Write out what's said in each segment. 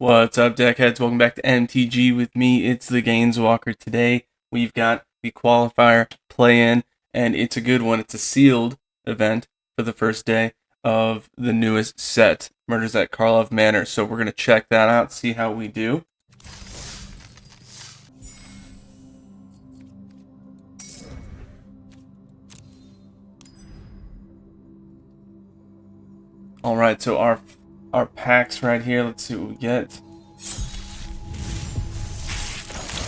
What's up, deckheads? Welcome back to MTG with me. It's the Gainswalker. Today we've got the qualifier play-in, and it's a good one. It's a sealed event for the first day of the newest set, Murders at Karlov Manor. So we're going to check that out, see how we do. Alright, so our packs right here. Let's see what we get.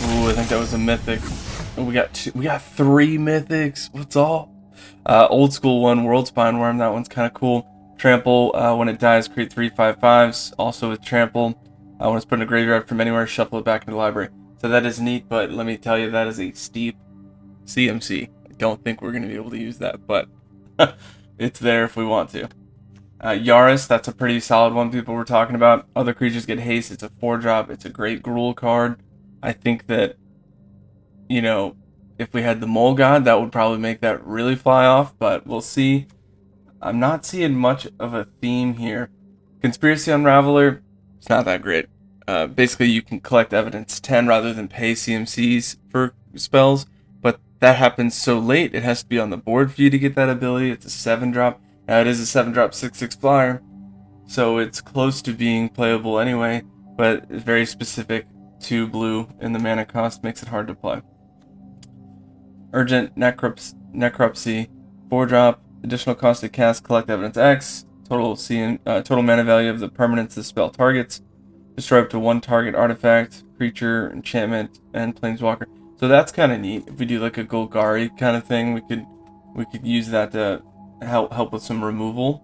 Ooh, I think that was a mythic. Oh, we got three mythics. What's all? Old school one, World Spine Worm. That one's kind of cool. Trample. When it dies, create 3/5/5s. Also with trample. When it's put in a graveyard from anywhere, shuffle it back into the library. So that is neat, but let me tell you, that is a steep CMC. I don't think we're going to be able to use that, but it's there if we want to. Yaris, that's a pretty solid one people were talking about. Other creatures get haste. It's a 4-drop. It's a great Gruul card. I think that, you know, if we had the Mole God, that would probably make that really fly off, but we'll see. I'm not seeing much of a theme here. Conspiracy Unraveler, it's not that great. Basically, you can collect evidence 10 rather than pay CMCs for spells, but that happens so late, it has to be on the board for you to get that ability. It's a 7-drop. Now, it is a 7-drop 6/6 flyer, so it's close to being playable anyway, but it's very specific. 2 blue in the mana cost makes it hard to play. Urgent Necropsy, 4-drop, additional cost to cast, collect evidence X, total mana value of the permanents the spell targets, destroy up to 1 target artifact, creature, enchantment, and planeswalker. So that's kind of neat. If we do like a Golgari kind of thing, we could use that to help with some removal.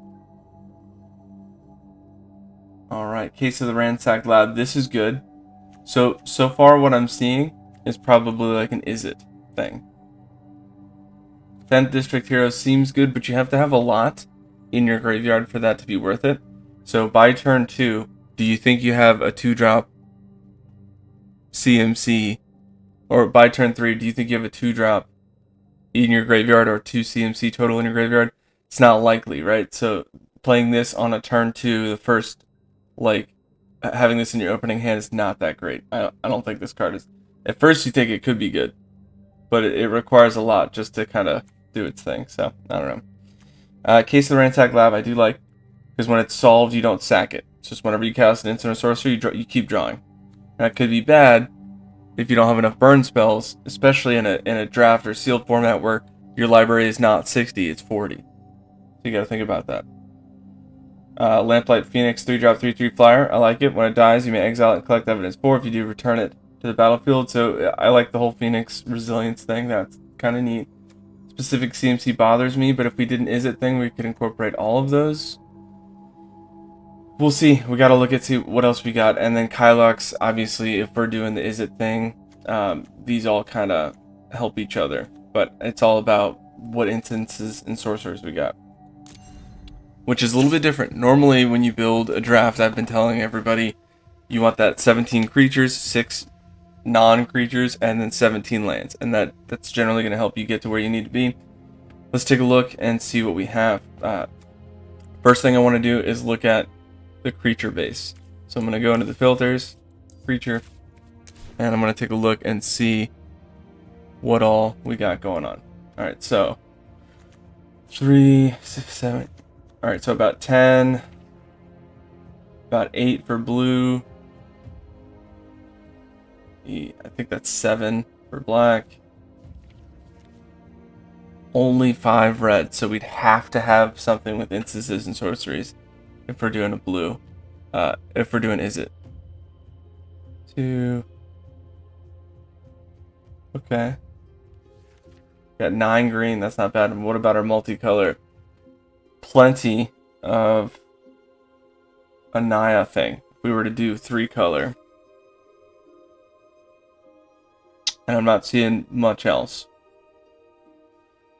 Alright, Case of the Ransacked Lab. This is good. So far what I'm seeing is probably like an Is It thing. 10th District Hero seems good, but you have to have a lot in your graveyard for that to be worth it. So by turn 2, do you think you have a 2-drop CMC? Or by turn 3, do you think you have a 2-drop in your graveyard or 2 CMC total in your graveyard? It's not likely, right? So playing this on a turn 2, the first, like, having this in your opening hand is not that great. I don't think this card is. At first you think it could be good, but it requires a lot just to kind of do its thing. So I don't know. Case of the Ransacked Lab I do like, because when it's solved you don't sack it. It's just whenever you cast an instant or sorcery, you keep drawing. That could be bad if you don't have enough burn spells, especially in a draft or sealed format where your library is not 60, it's 40. So you got to think about that. Lamplight Phoenix, 3-drop 3/3 flyer. I like it. When it dies, you may exile it and collect evidence 4. If you do, return it to the battlefield. So I like the whole Phoenix resilience thing. That's kind of neat. Specific CMC bothers me, but if we did an Is It thing, we could incorporate all of those. We'll see. We got to look at see what else we got. And then Kylox, obviously, if we're doing the Is It thing, these all kind of help each other. But it's all about what instances and sorcerers we got, which is a little bit different. Normally, when you build a draft, I've been telling everybody, you want that 17 creatures, 6 non-creatures, and then 17 lands. And that's generally going to help you get to where you need to be. Let's take a look and see what we have. First thing I want to do is look at the creature base. So I'm going to go into the filters, creature, and I'm going to take a look and see what all we got going on. Alright, so 3, 6, 7... Alright, so about 10, about 8 for blue. I think that's 7 for black. Only 5 red, so we'd have to have something with instances and sorceries if we're doing a blue. If we're doing Is It. 2. Okay. Got 9 green, that's not bad. And what about our multicolor? Plenty of Anaya thing. If we were to do 3-color, and I'm not seeing much else.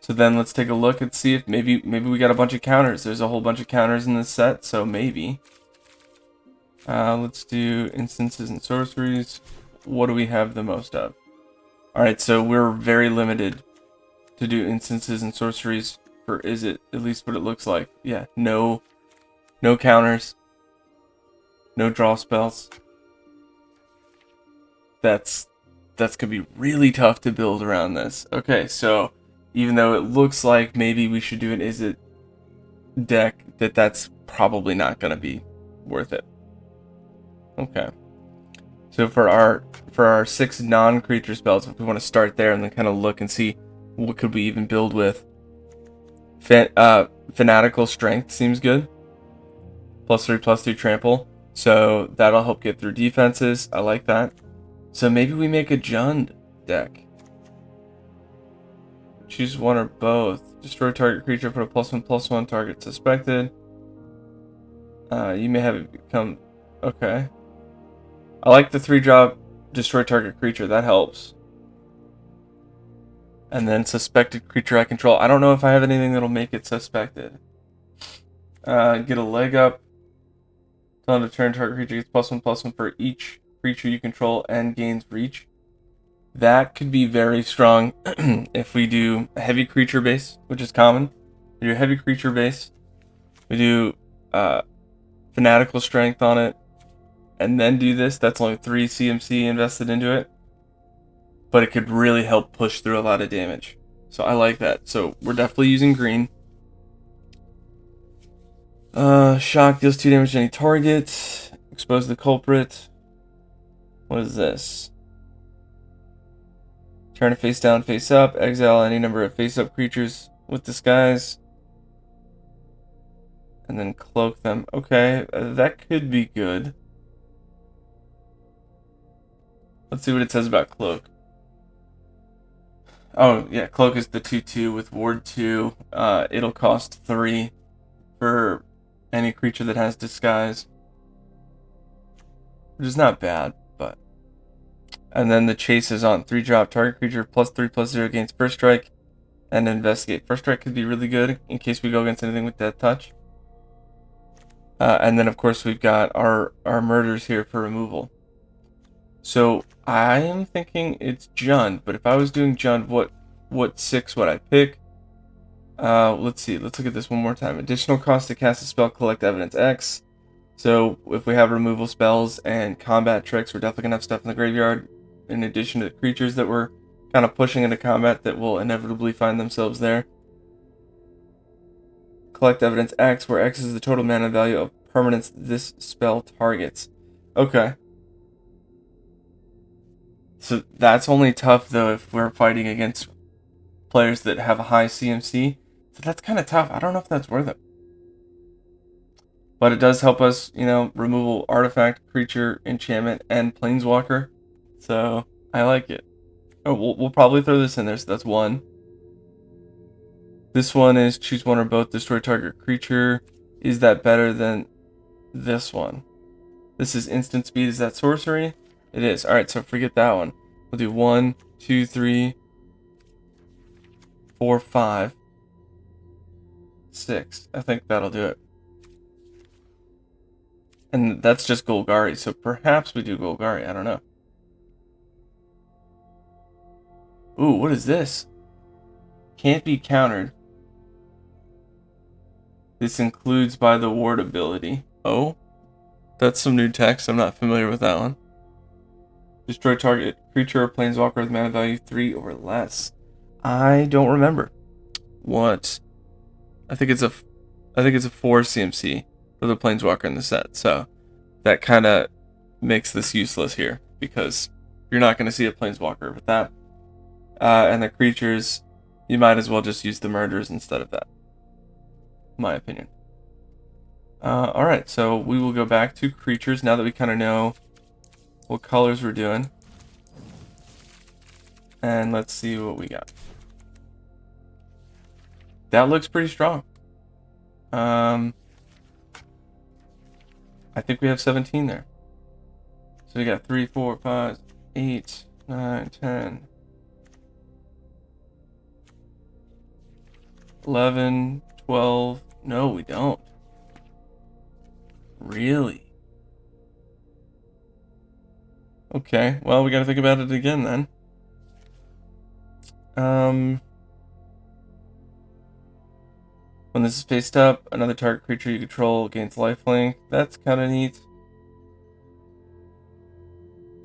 So then let's take a look and see if maybe we got a bunch of counters. There's a whole bunch of counters in this set, so maybe. Let's do instances and sorceries. What do we have the most of? Alright, so we're very limited to do instances and sorceries. For Is It, at least what it looks like. Yeah, no counters, no draw spells. that's gonna be really tough to build around this. Okay, so even though it looks like maybe we should do an is it deck, that's probably not gonna be worth it. Okay. So for our 6 non-creature spells, if we want to start there and then kind of look and see what could we even build with. Fanatical Strength seems good. +3/+3 trample. So that'll help get through defenses. I like that. So maybe we make a Jund deck. Choose one or both. Destroy target creature, put a +1/+1 target suspected. You may have it become... Okay. I like the 3-drop destroy target creature. That helps. And then suspected creature I control. I don't know if I have anything that'll make it suspected. Get a leg up. Till end of turn, target creature gets +1/+1 for each creature you control and gains reach. That could be very strong if we do a heavy creature base, which is common. We do a heavy creature base. We do fanatical strength on it. And then do this. That's only 3 CMC invested into it. But it could really help push through a lot of damage. So I like that. So we're definitely using green. Shock deals 2 damage to any target. Expose the culprit. What is this? Turn it face down, face up. Exile any number of face up creatures with disguise. And then cloak them. Okay, that could be good. Let's see what it says about cloak. Oh, yeah, cloak is the 2/2 with ward 2. It'll cost 3 for any creature that has disguise. Which is not bad, but... And then the chase is on 3-drop target creature +3/+0 against first strike and investigate. First strike could be really good in case we go against anything with death touch. And then of course we've got our murders here for removal. So I am thinking it's Jund, but if I was doing Jund, what 6 would I pick? Let's see. Let's look at this one more time. Additional cost to cast a spell, collect evidence X. So if we have removal spells and combat tricks, we're definitely gonna have stuff in the graveyard. In addition to the creatures that we're kind of pushing into combat that will inevitably find themselves there. Collect evidence X, where X is the total mana value of permanents this spell targets. Okay. So that's only tough though if we're fighting against players that have a high CMC. So that's kind of tough. I don't know if that's worth it. But it does help us, removal, artifact, creature, enchantment, and planeswalker. So I like it. Oh, we'll probably throw this in there. So that's 1. This one is choose one or both, destroy target creature. Is that better than this one? This is instant speed. Is that sorcery? It is. Alright, so forget that one. We'll do 1, 2, 3, 4, 5, 6. I think that'll do it. And that's just Golgari, so perhaps we do Golgari. I don't know. Ooh, what is this? Can't be countered. This includes by the ward ability. Oh, that's some new text. I'm not familiar with that one. Destroy target creature or planeswalker with mana value 3 or less. I don't remember. What? I think it's a 4 CMC for the planeswalker in the set. So that kind of makes this useless here because you're not going to see a planeswalker with that. And the creatures, you might as well just use the murders instead of that. My opinion. Alright, so we will go back to creatures now that we kind of know what colors we're doing. And let's see what we got. That looks pretty strong. I think we have 17 there. So we got 3, 4, 5, 8, 9, 10, 11, 12. No, we don't. Really? Okay, well, we gotta think about it again then. When this is faced up, another target creature you control gains lifelink. That's kind of neat.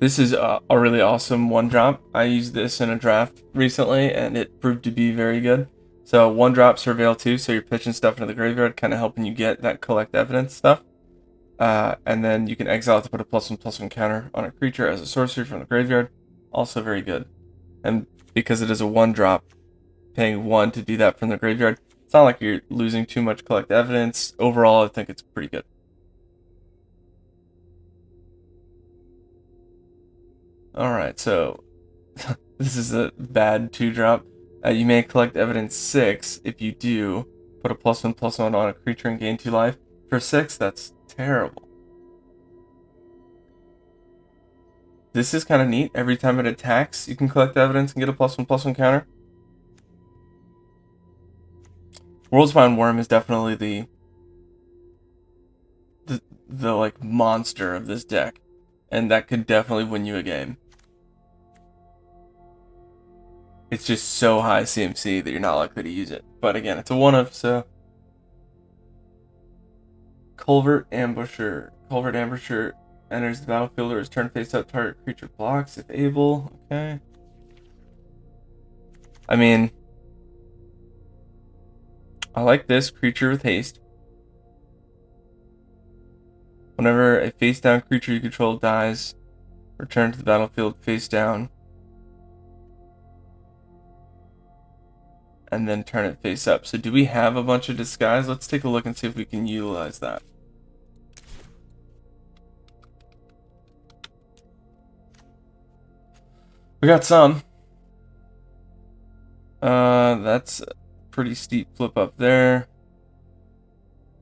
This is a really awesome one drop. I used this in a draft recently, and it proved to be very good. So one drop surveil 2, so you're pitching stuff into the graveyard, kind of helping you get that collect evidence stuff. And then you can exile it to put a +1/+1 counter on a creature as a sorcery from the graveyard. Also very good. And because it is a one drop, paying 1 to do that from the graveyard, it's not like you're losing too much collect evidence. Overall, I think it's pretty good. Alright, so this is a bad 2-drop. You may collect evidence 6. If you do, put a +1/+1 on a creature and gain 2 life. For 6, that's terrible. This is kind of neat. Every time it attacks, you can collect evidence and get a +1/+1 counter. Worldspine Worm is definitely the like monster of this deck, and that could definitely win you a game. It's just so high CMC that you're not likely to use it. But again, it's a one-of, so... Culvert Ambusher. Culvert Ambusher enters the battlefield or is turned face up, target creature blocks if able. Okay. I mean... I like this. Creature with haste. Whenever a face-down creature you control dies, return to the battlefield face down. And then turn it face up. So do we have a bunch of disguise? Let's take a look and see if we can utilize that. We got some. That's a pretty steep flip up there.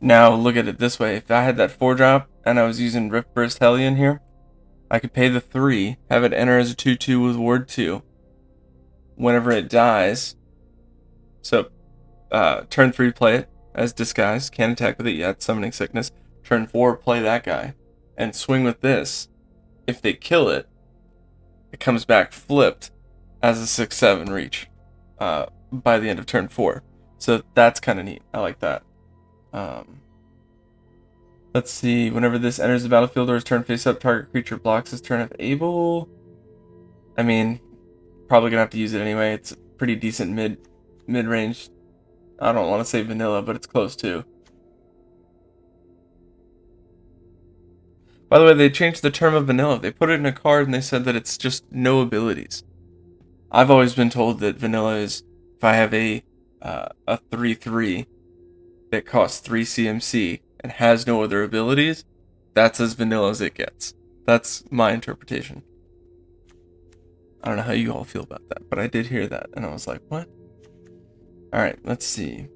Now look at it this way. If I had that 4-drop and I was using Rift Burst Hellion here, I could pay the 3, have it enter as a 2/2 with Ward 2. Whenever it dies, so turn 3 play it as disguise, can't attack with it yet, summoning sickness. Turn 4 play that guy, and swing with this. If they kill it, it comes back flipped as a 6/7 reach by the end of turn 4. So that's kind of neat. I like that. Let's see. Whenever this enters the battlefield or is turned face up, target creature blocks his turn if able. I mean, probably gonna have to use it anyway. It's pretty decent mid-range. I don't want to say vanilla, but it's close to. By the way, they changed the term of vanilla. They put it in a card and they said that it's just no abilities. I've always been told that vanilla is if I have a 3/3 that costs 3 CMC and has no other abilities, that's as vanilla as it gets. That's my interpretation. I don't know how you all feel about that, but I did hear that, and I was like, what? Alright, let's see.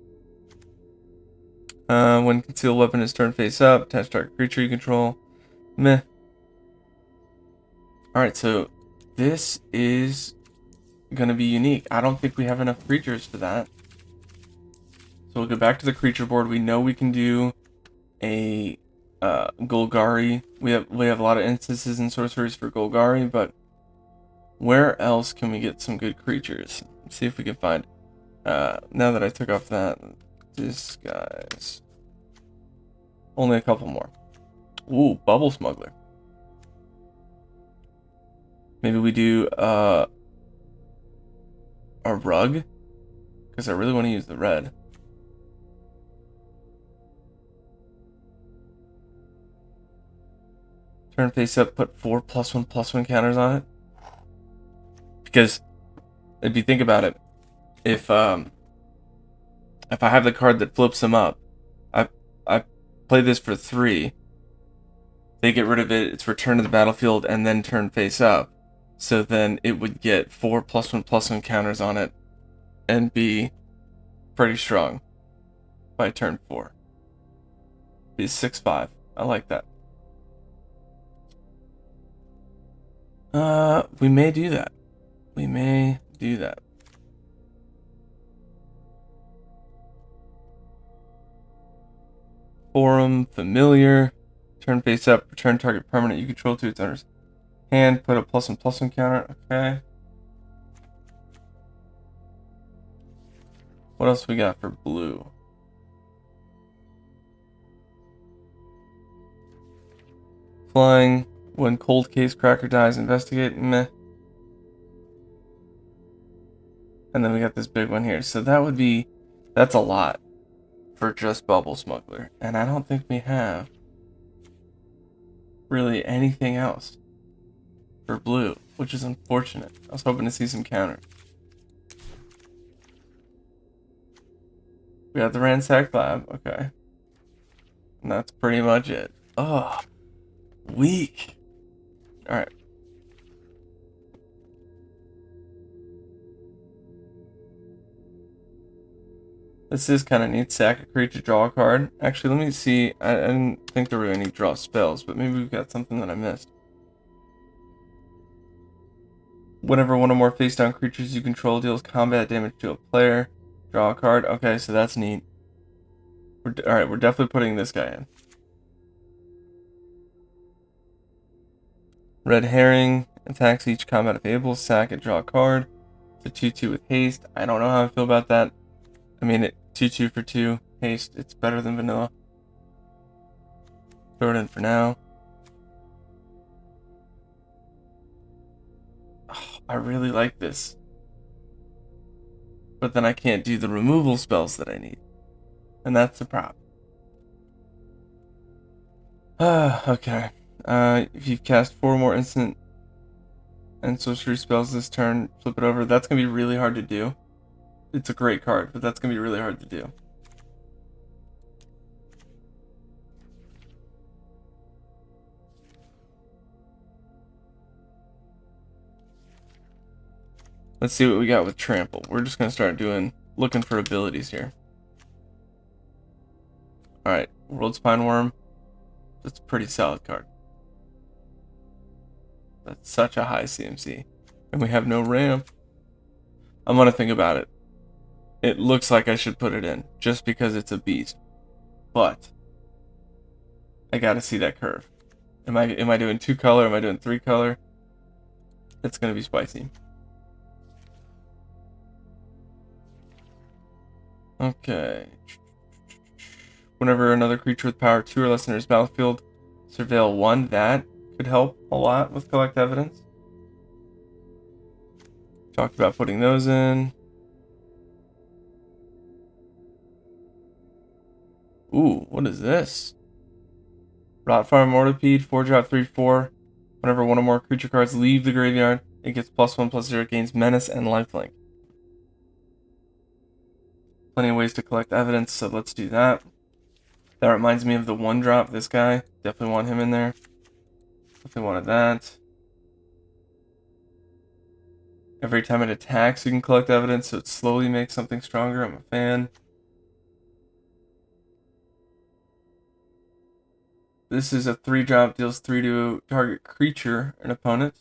When concealed weapon is turned face up, attach target creature you control. Meh. Alright, so this is gonna be unique. I don't think we have enough creatures for that. So we'll go back to the creature board. We know we can do a Golgari. We have a lot of instances and sorceries for Golgari, but where else can we get some good creatures? Let's see if we can find. Now that I took off that disguise, only a couple more. Ooh, Bubble Smuggler. Maybe we do a rug, because I really want to use the red. Turn face up, put 4 +1/+1 counters on it. Because if you think about it, if I have the card that flips them up, I play this for 3. They get rid of it, it's returned to the battlefield, and then turn face up. So then it would get 4 +1/+1 counters on it and be pretty strong by turn 4. Be 6/5. I like that. We may do that. We may do that. Forum, familiar. Turn face up, return target permanent you control to its owner's hand, put a +1/+1 counter. Okay. What else we got for blue? Flying, When cold case cracker dies, investigate. Meh. And then we got this big one here. So that's a lot for just Bubble Smuggler. And I don't think we have really anything else for blue, which is unfortunate. I was hoping to see some counters. We got the Ransack Lab, okay. And that's pretty much it. Oh, weak. Alright. This is kind of neat. Sack a creature, draw a card. Actually, let me see. I didn't think there were any draw spells, but maybe we've got something that I missed. Whenever one or more face-down creatures you control deals combat damage to a player, draw a card. Okay, so that's neat. Alright, we're definitely putting this guy in. Red Herring attacks each combat available. Sack it, draw a card. It's a 2-2 with haste. I don't know how I feel about that. I mean, 2-2 for 2 haste. It's better than vanilla. Throw it in for now. Oh, I really like this. But then I can't do the removal spells that I need. And that's the problem. Okay. If you've cast 4 more instant and sorcery spells this turn, flip it over. That's going to be really hard to do. It's a great card, but that's going to be really hard to do. Let's see what we got with Trample. We're just going to start looking for abilities here. Alright, World Spine Worm. That's a pretty solid card. That's such a high CMC. And we have no ramp. I'm going to think about it. It looks like I should put it in, just because it's a beast. But I gotta see that curve. Am I doing 2 color? Am I doing 3 color? It's gonna be spicy. Okay. Whenever another creature with power 2 or less enters battlefield, surveil 1. That could help a lot with collect evidence. Talked about putting those in. Ooh, what is this? Rotfire Mortipede, 4-drop 3/4. Whenever one or more creature cards leave the graveyard, it gets +1/+0, it gains menace and lifelink. Plenty of ways to collect evidence, so let's do that. That reminds me of the 1-drop, this guy. Definitely want him in there. Definitely wanted that. Every time it attacks, you can collect evidence, so it slowly makes something stronger. I'm a fan. This is a 3-drop, deals 3 to target creature, an opponent.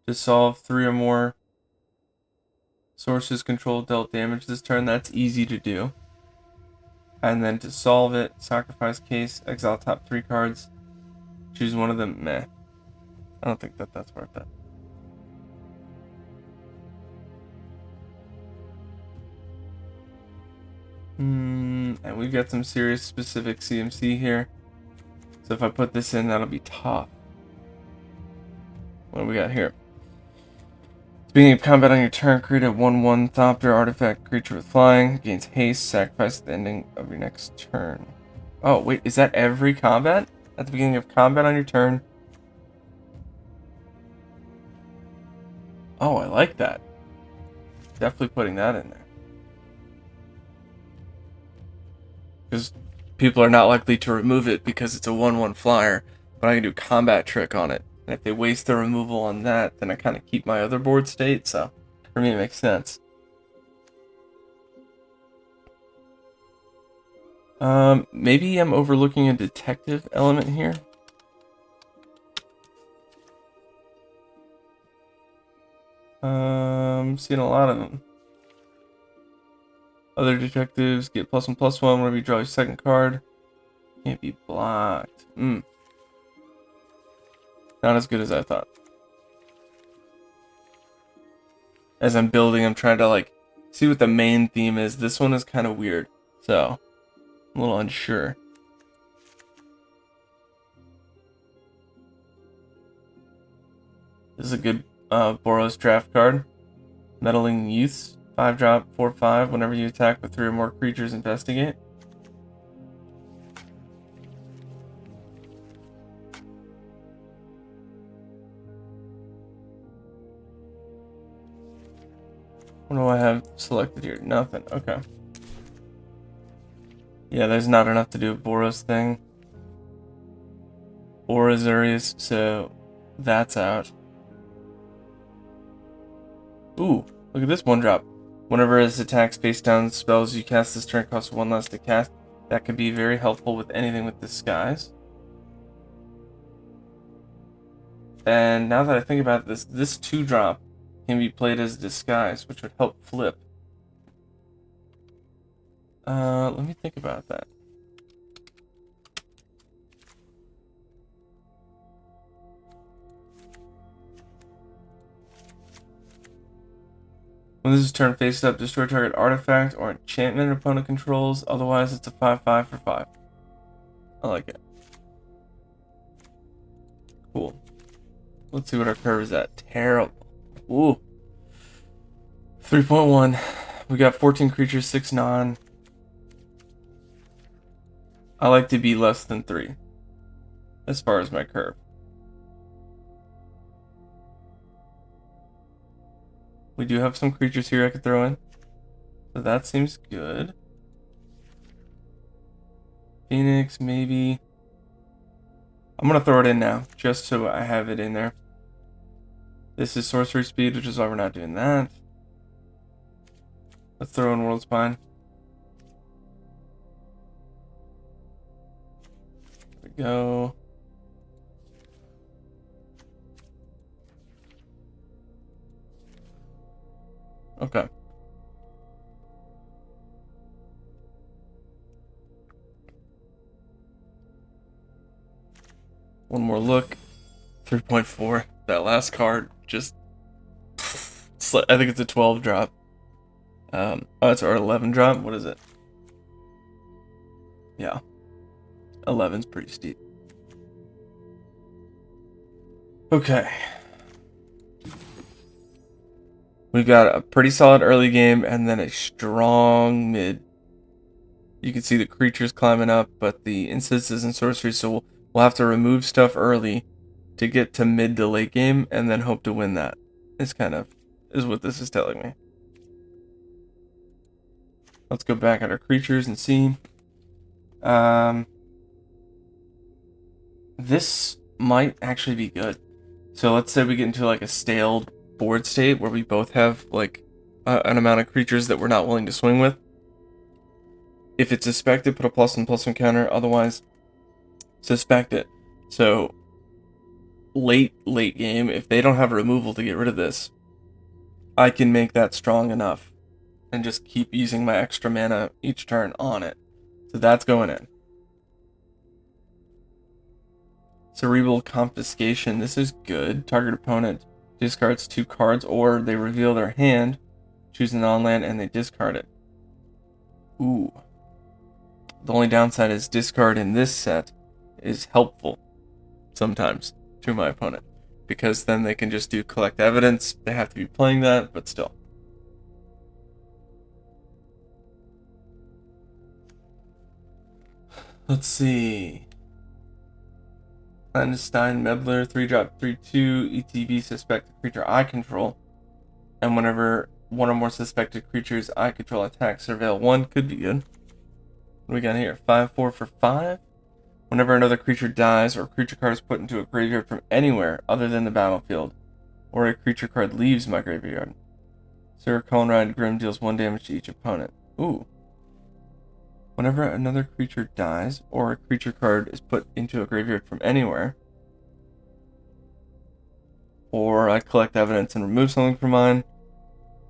To solve 3 or more sources control dealt damage this turn. That's easy to do. And then to solve it, sacrifice case, exile top 3 cards. Choose one of them. Meh. I don't think that's worth it. And we've got some serious specific CMC here. So if I put this in, that'll be tough. What do we got here? At the beginning of combat on your turn, create a 1/1 Thopter artifact creature with flying. Gains haste, sacrifice at the ending of your next turn. Oh, wait, is that every combat? At the beginning of combat on your turn? Oh, I like that. Definitely putting that in there. Because people are not likely to remove it because it's a 1/1 flyer, but I can do combat trick on it. And if they waste their removal on that, then I kind of keep my other board state, so for me it makes sense. Maybe I'm overlooking a detective element here. Seeing a lot of them. Other detectives get +1/+1 whenever you draw your second card. Can't be blocked. Not as good as I thought. As I'm building, I'm trying to see what the main theme is. This one is kind of weird, so I'm a little unsure. This is a good Boros draft card. Meddling Youths, 5-drop, 4/5. Whenever you attack with 3 or more creatures, investigate. What do I have selected here? Nothing. Okay. Yeah, there's not enough to do a Boros thing. Or Azurius, so that's out. Ooh, look at this 1-drop. Whenever his attacks face down spells you cast this turn cost 1 less to cast. That could be very helpful with anything with Disguise. And now that I think about this, this 2-drop can be played as Disguise, which would help flip. Let me think about that. When this is turn faced up, destroy target artifact or enchantment opponent controls. Otherwise, it's a 5/5 for 5. I like it. Cool. Let's see what our curve is at. Terrible. Ooh. 3.1. We got 14 creatures, 6 non. I like to be less than 3 as far as my curve. We do have some creatures here I could throw in. So that seems good. Phoenix, maybe. I'm going to throw it in now, just so I have it in there. This is sorcery speed, which is why we're not doing that. Let's throw in World Spine. There we go. Okay. One more look. 3.4. That last card just... I think it's a 12 drop. Oh, it's our 11 drop. What is it? Yeah. 11's pretty steep. Okay. We've got a pretty solid early game and then a strong mid. You can see the creatures climbing up, but the instances and sorceries, so we'll have to remove stuff early to get to mid to late game and then hope to win that. Is what this is telling me. Let's go back at our creatures and see. This might actually be good. So let's say we get into like a stale board state where we both have like an amount of creatures that we're not willing to swing with. If it's suspected, put a +1/+1 counter. Otherwise, suspect it. So late game, if they don't have a removal to get rid of this, I can make that strong enough and just keep using my extra mana each turn on it. So that's going in. Cerebral Confiscation. This is good. Target opponent discards 2 cards, or they reveal their hand, choose a non-land, and they discard it. Ooh. The only downside is discard in this set is helpful sometimes to my opponent, because then they can just do collect evidence. They have to be playing that, but still. Let's see. Clandestine Meddler, 3-drop, 3/2, ETB, suspected creature I control. And whenever one or more suspected creatures I control attack, surveil 1 could be good. What do we got here? 5/4 for 5. Whenever another creature dies or a creature card is put into a graveyard from anywhere other than the battlefield, or a creature card leaves my graveyard, Sir Conrad Grimm deals 1 damage to each opponent. Ooh. Whenever another creature dies, or a creature card is put into a graveyard from anywhere, or I collect evidence and remove something from mine,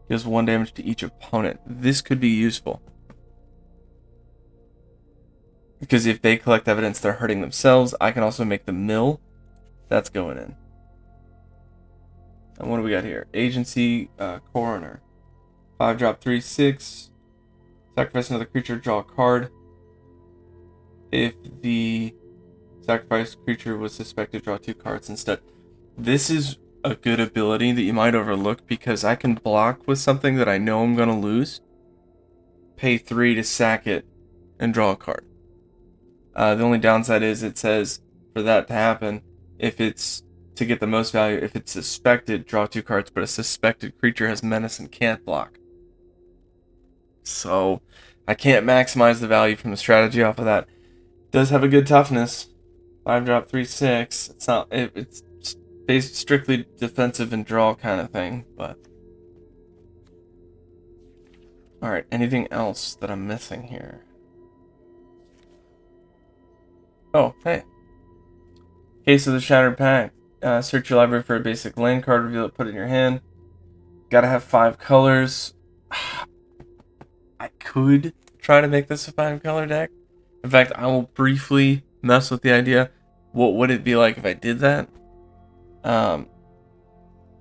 deals 1 damage to each opponent. This could be useful. Because if they collect evidence, they're hurting themselves. I can also make them mill. That's going in. And what do we got here? Agency, Coroner. 5-drop, 3/6. Sacrifice another creature, draw a card. If the sacrificed creature was suspected, draw 2 cards instead. This is a good ability that you might overlook, because I can block with something that I know I'm going to lose, pay 3 to sack it, and draw a card. The only downside is it says for that to happen, if it's to get the most value, if it's suspected, draw 2 cards, but a suspected creature has menace and can't block. So I can't maximize the value from the strategy off of that. It does have a good toughness. 5-drop 3/6. It's not. It's based strictly defensive and draw kind of thing, but. Alright, anything else that I'm missing here? Oh, hey. Case of the Shattered Pact. Search your library for a basic land card, reveal it, put it in your hand. Gotta have 5 colors. I could try to make this a 5-color deck. In fact, I will briefly mess with the idea. What would it be like if I did that? No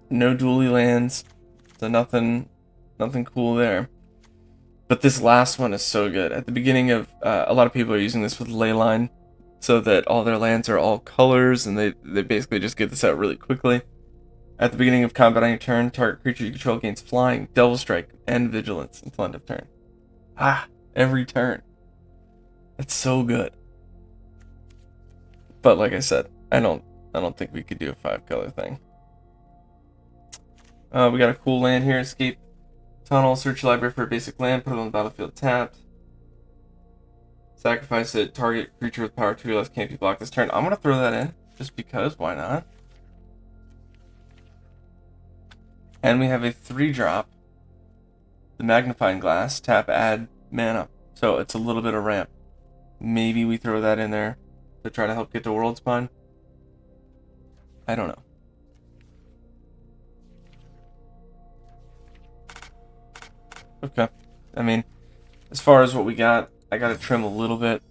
dually lands, so nothing cool there. But this last one is so good. At the beginning of, a lot of people are using this with Leyline, so that all their lands are all colors, and they basically just get this out really quickly. At the beginning of combat on your turn, target creature you control gains flying, devil strike, and vigilance until end of turn. Every turn. That's so good. But like I said, I don't think we could do a 5-color thing. We got a cool land here. Escape tunnel. Search your library for a basic land. Put it on the battlefield tapped. Sacrifice it. Target creature with power 2 or less can't be blocked this turn. I'm gonna throw that in just because. Why not? And we have a 3-drop. The magnifying glass. Tap. Add mana. So it's a little bit of ramp. Maybe we throw that in there to try to help get to World Spine. I don't know. Okay. I mean, as far as what we got, I gotta trim a little bit.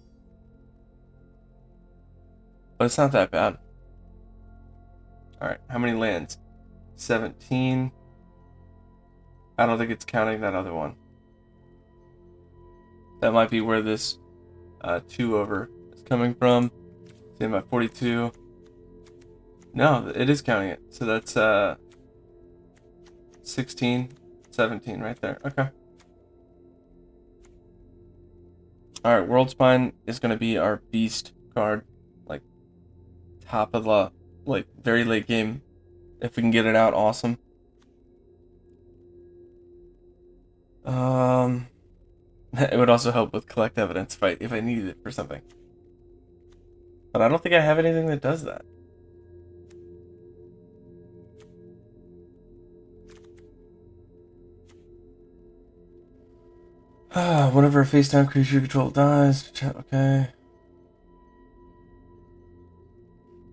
But it's not that bad. Alright, how many lands? 17. I don't think it's counting that other one. That might be where this 2 over is coming from. See my 42. No, it is counting it. So that's 16, 17 right there. Okay. Alright, World Spine is going to be our beast card. Like, top of the, like, very late game. If we can get it out, awesome. It would also help with collect evidence if I needed it for something. But I don't think I have anything that does that. Whenever a face-down creature you control dies, okay.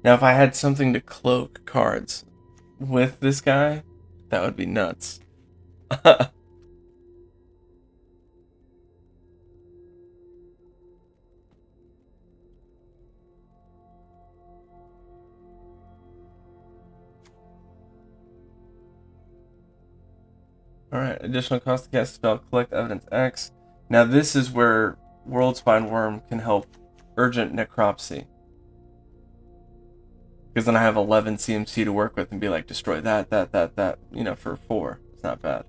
Now, if I had something to cloak cards with this guy, that would be nuts. Alright, additional cost to cast a spell, collect evidence X. Now this is where World Spine Worm can help Urgent Necropsy. Because then I have 11 CMC to work with and be like, destroy that, you know, for 4. It's not bad.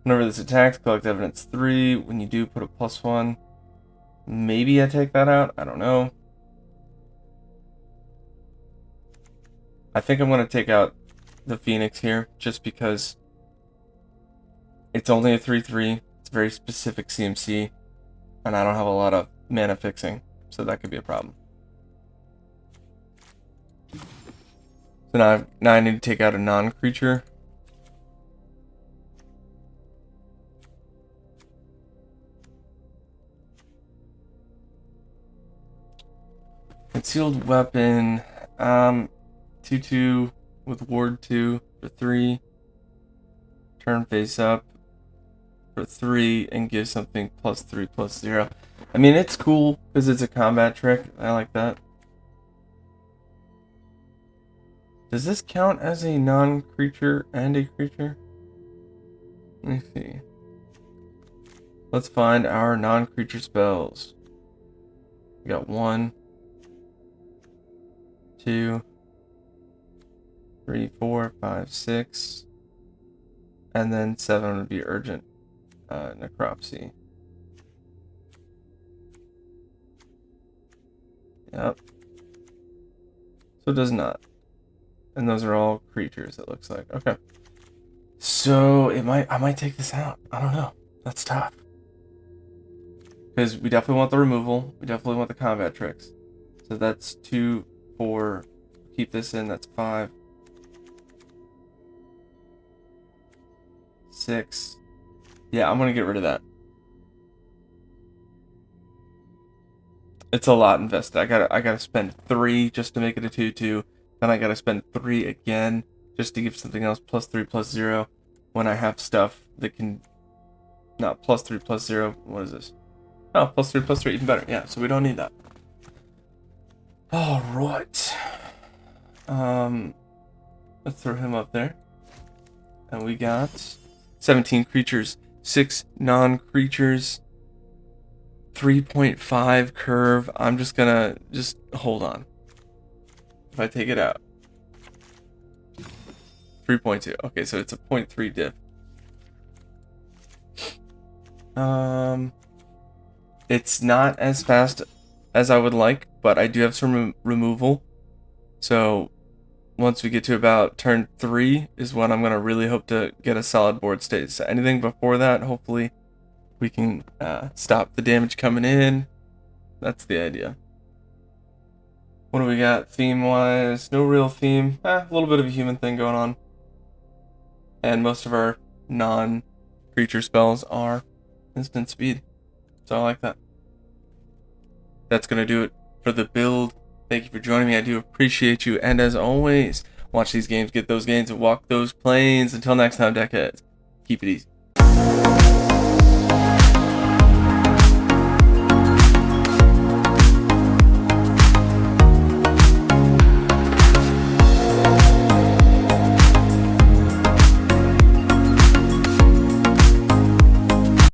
Whenever this attacks, collect evidence 3. When you do, put a +1. Maybe I take that out, I don't know. I think I'm going to take out the Phoenix here, just because it's only a 3/3. It's very specific CMC, and I don't have a lot of mana fixing, so that could be a problem. So now I need to take out a non-creature. Concealed weapon. 2/2 with ward 2 for 3. Turn face up for 3 and give something +3/+0. I mean, it's cool because it's a combat trick. I like that. Does this count as a non-creature and a creature? Let me see. Let's find our non-creature spells. We got 1, 2, 3, 4, 5, 6, and then 7 would be urgent necropsy. Yep. So it does not. And those are all creatures, it looks like. Okay. So I might take this out. I don't know. That's tough. Because we definitely want the removal. We definitely want the combat tricks. So that's 2, 4. Keep this in. That's 5. 6. Yeah, I'm gonna get rid of that. It's a lot invested. I gotta spend 3 just to make it a 2/2. Then I gotta spend 3 again just to give something else +3 +0 when I have stuff that can not +3 +0. What is this? Oh, +3 +3, even better. Yeah, so we don't need that. All right. Let's throw him up there. And we got 17 creatures, 6 non-creatures, 3.5 curve. I'm just gonna hold on. If I take it out, 3.2. Okay, so it's a 0.3 diff. It's not as fast as I would like, but I do have some removal. So once we get to about turn 3 is when I'm gonna really hope to get a solid board state. So anything before that, hopefully we can stop the damage coming in. That's the idea. What do we got theme-wise? No real theme. A little bit of a human thing going on. And most of our non-creature spells are instant speed. So I like that. That's going to do it for the build. Thank you for joining me. I do appreciate you. And as always, watch these games, get those gains, and walk those planes. Until next time, deckheads, keep it easy.